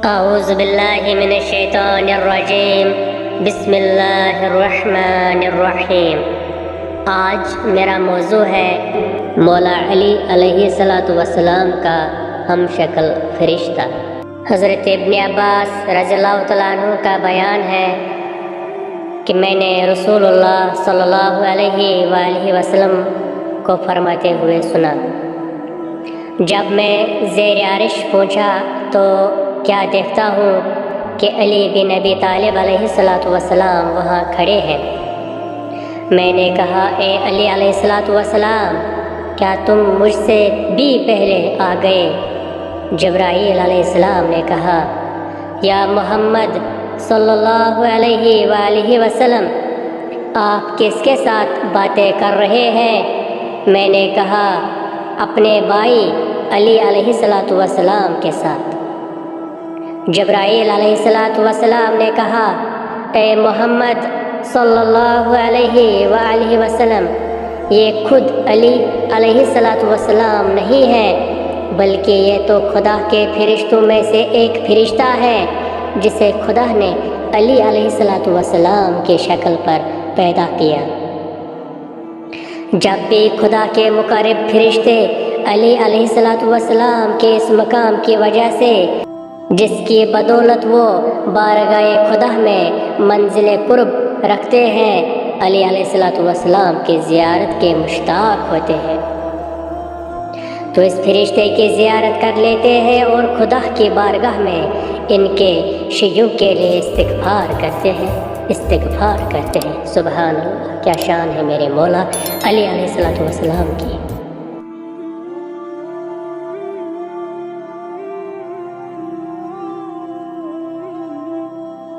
اعوذ باللہ من الشیطان الرجیم بسم اللہ الرحمن الرحیم۔ آج میرا موضوع ہے مولا علی علیہ السلام کا ہم شکل فرشتہ۔ حضرت ابن عباس رضی اللہ تعالیٰ عنہ کا بیان ہے کہ میں نے رسول اللہ صلی اللہ علیہ وآلہ وسلم کو فرماتے ہوئے سنا، جب میں زیر عرش پہنچا تو کیا دیکھتا ہوں کہ علی بن ابی طالب علیہ السلام وہاں کھڑے ہیں۔ میں نے کہا، اے علی علیہ السلام، کیا تم مجھ سے بھی پہلے آ گئے؟ جبرائیل علیہ السلام نے کہا، یا محمد صلی اللہ علیہ وآلہ وسلم، آپ کس کے ساتھ باتیں کر رہے ہیں؟ میں نے کہا، اپنے بھائی علی علیہ السلام کے ساتھ۔ جبرائیل علیہ السلام نے کہا، اے محمد صلی اللہ علیہ وآلہ وسلم، یہ خود علی علیہ السلام نہیں ہے، بلکہ یہ تو خدا کے فرشتوں میں سے ایک فرشتہ ہے جسے خدا نے علی علیہ السلام کی شکل پر پیدا کیا۔ جب بھی خدا کے مقرب فرشتے علی علیہ السلام کے اس مقام کی وجہ سے جس کی بدولت وہ بارگاہ خدا میں منزل قرب رکھتے ہیں، علی علیہ السلام کی زیارت کے مشتاق ہوتے ہیں، تو اس فرشتے کی زیارت کر لیتے ہیں اور خدا کی بارگاہ میں ان کے شیوع کے لیے استغفار کرتے ہیں۔ سبحان اللہ، کیا شان ہے میرے مولا علی علیہ السلام کی۔